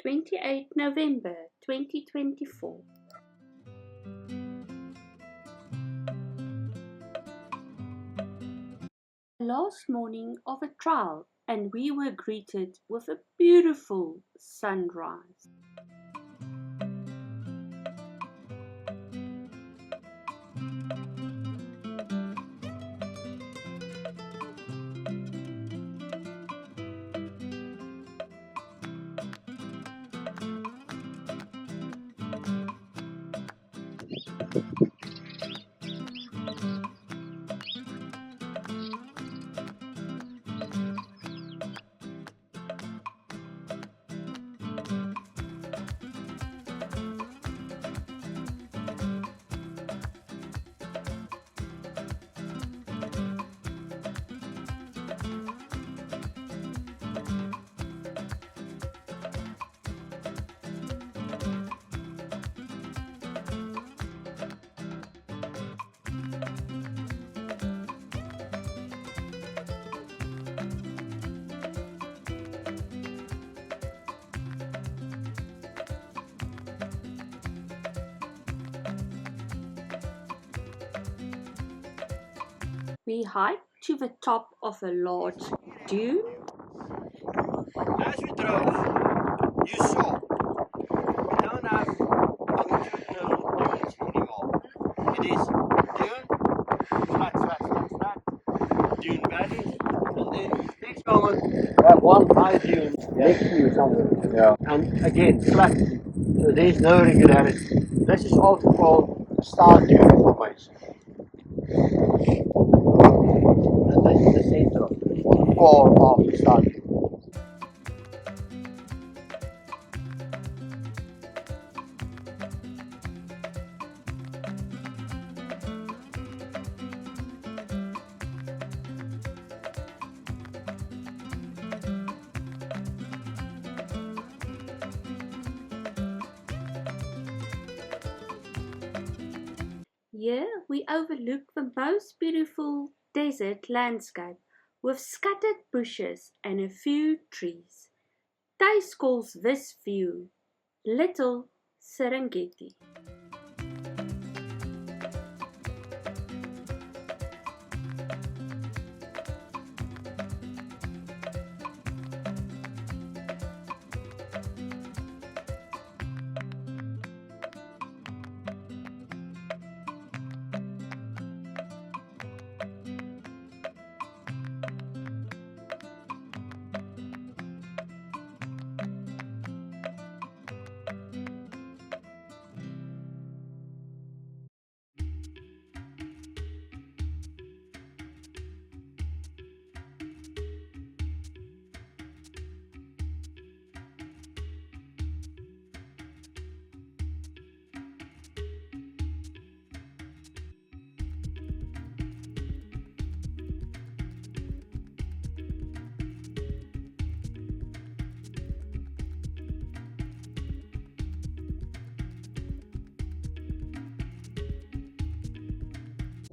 28 November 2024. Last morning of a trial, and we were greeted with a beautiful sunrise. We hiked to the top of a large dune. As we drove, you saw we don't have longitudinal dunes anymore. It is dune, flat, dune valleys, and then next moment we have one high dune next to you somewhere. Yeah. And again, flat. So there's no regularity. This is also called star dune formation. And this is the center of the core of the star dune. Here we overlook the most beautiful desert landscape with scattered bushes and a few trees. Thijs calls this view Little Serengeti.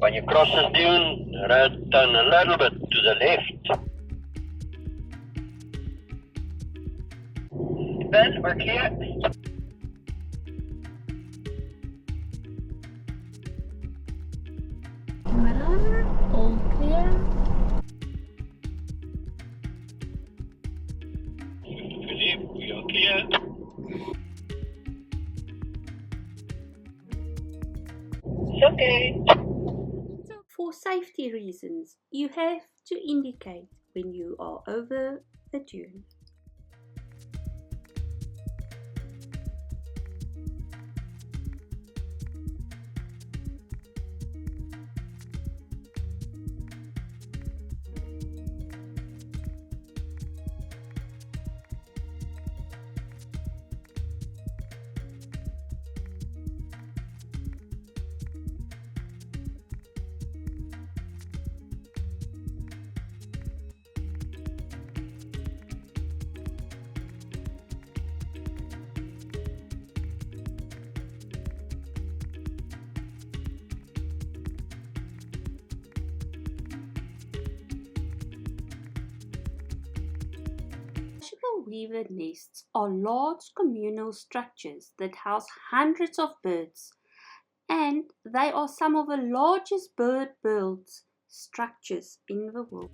When you cross the dune, turn a little bit to the left. Ben, we're clear. Radar, all clear. Philippe, we are clear. It's okay. So for safety reasons, you have to indicate when you are over the dune. weaver nests are large communal structures that house hundreds of birds, and they are some of the largest bird-built structures in the world.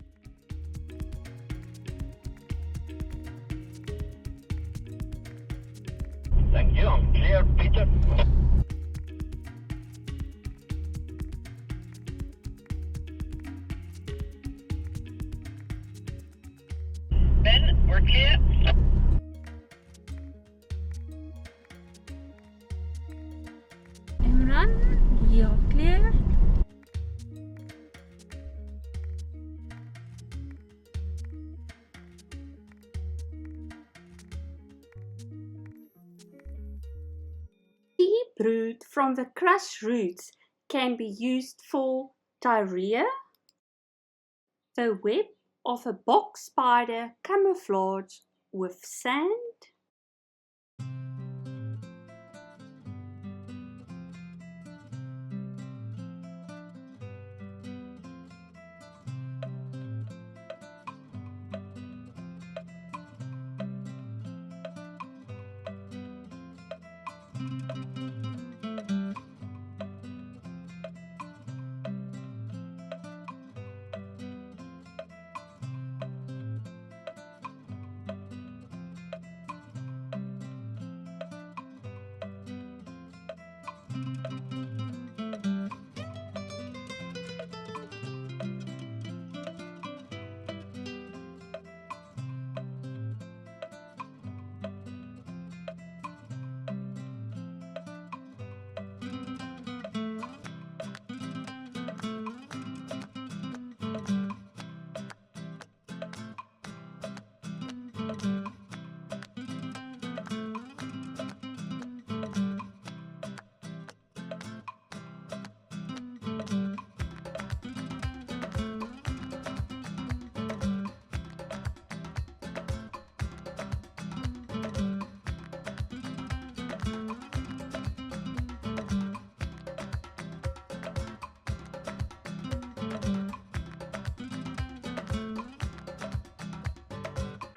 Thank you. I'm clear, Peter. Ben, we're clear. Imran, you're clear. Tea brewed from the crushed roots can be used for diarrhea. The web of a box spider camouflaged with sand.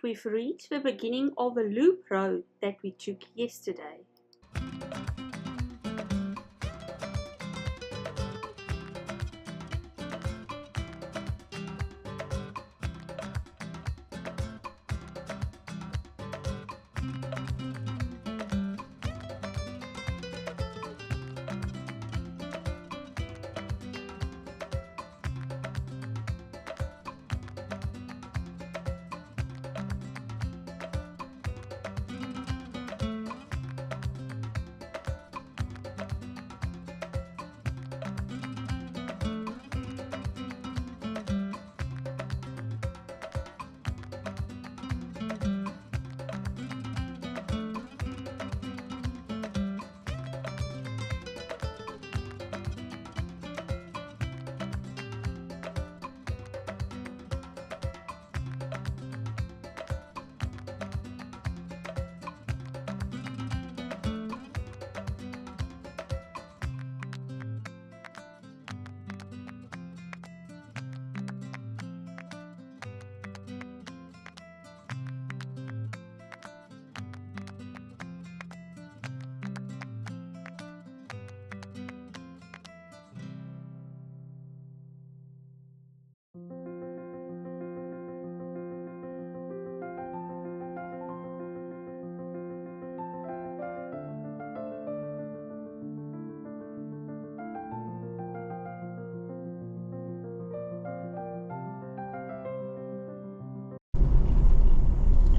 We've reached the beginning of the loop road that we took yesterday.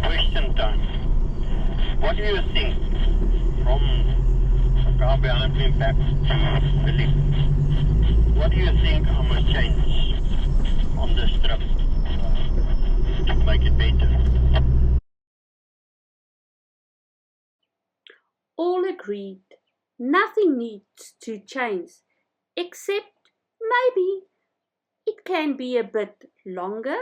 Question time. What do you think from Kgalagadi back to Philip? What do you think I must change on this trip to make it better? All agreed nothing needs to change, except maybe it can be a bit longer.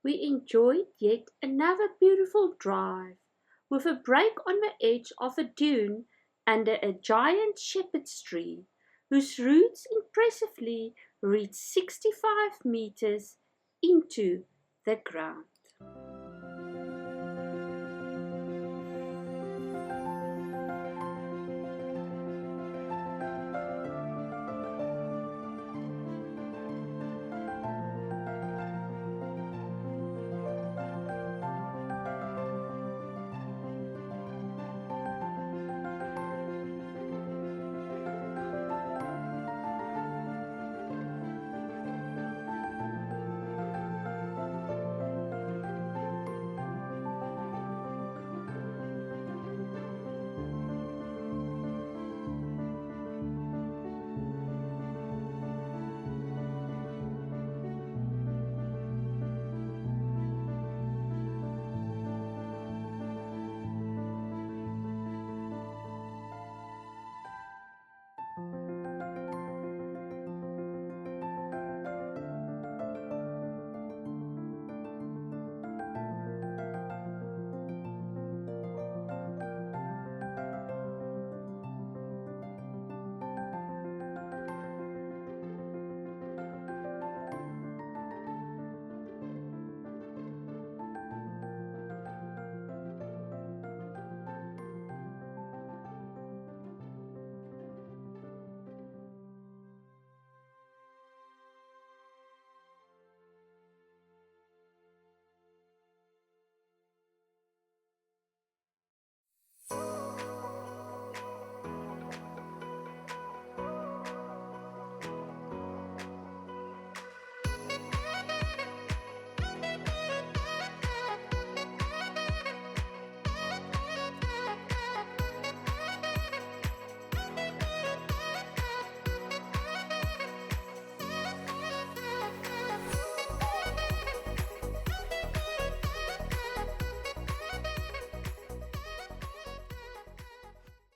we enjoyed yet another beautiful drive, with a break on the edge of a dune under a giant shepherd's tree, whose roots impressively reached 65 meters into the ground.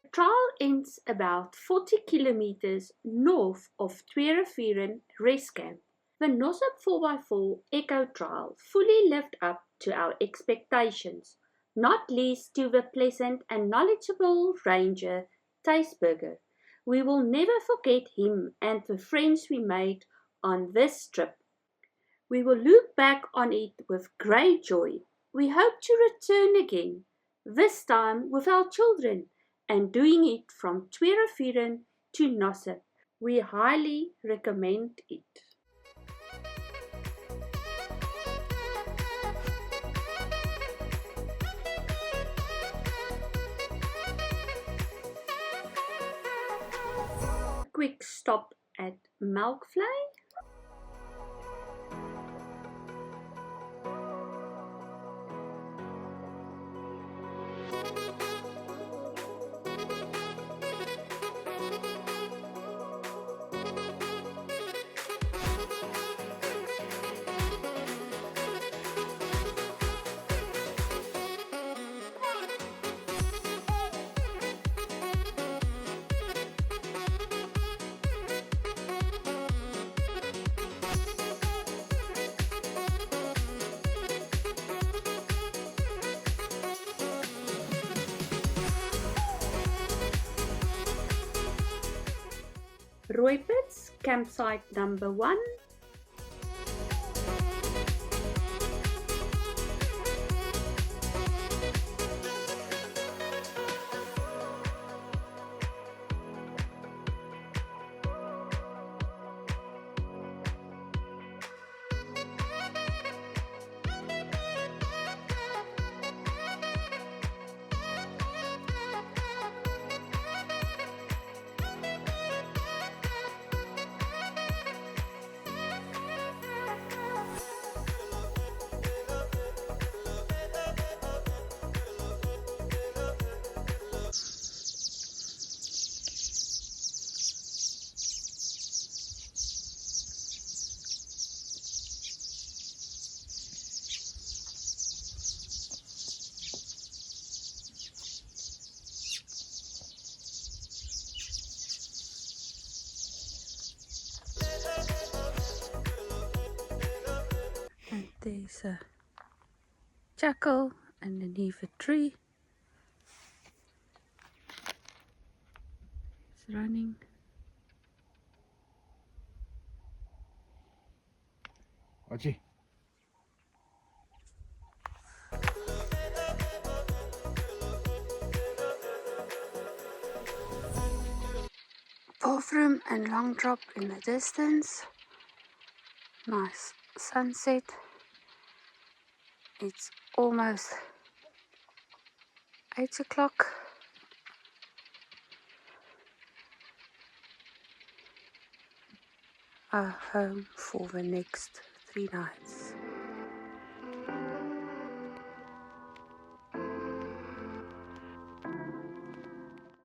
The trail ends about 40 kilometers north of Twee Rivieren Rest Camp. The Nossob 4x4 Eco Trail fully lived up to our expectations, not least to the pleasant and knowledgeable ranger Thijsberger. We will never forget him and the friends we made on this trip. We will look back on it with great joy. We hope to return again, this time with our children, and doing it from Twee Rivieren to Nossob. We highly recommend it. A quick stop at Melkvlei. Rooipits, campsite number 1. There's a jackal underneath a tree. It's running. Archie. Bathroom and long drop in the distance. Nice sunset. It's almost 8 o'clock. Home for the next 3 nights.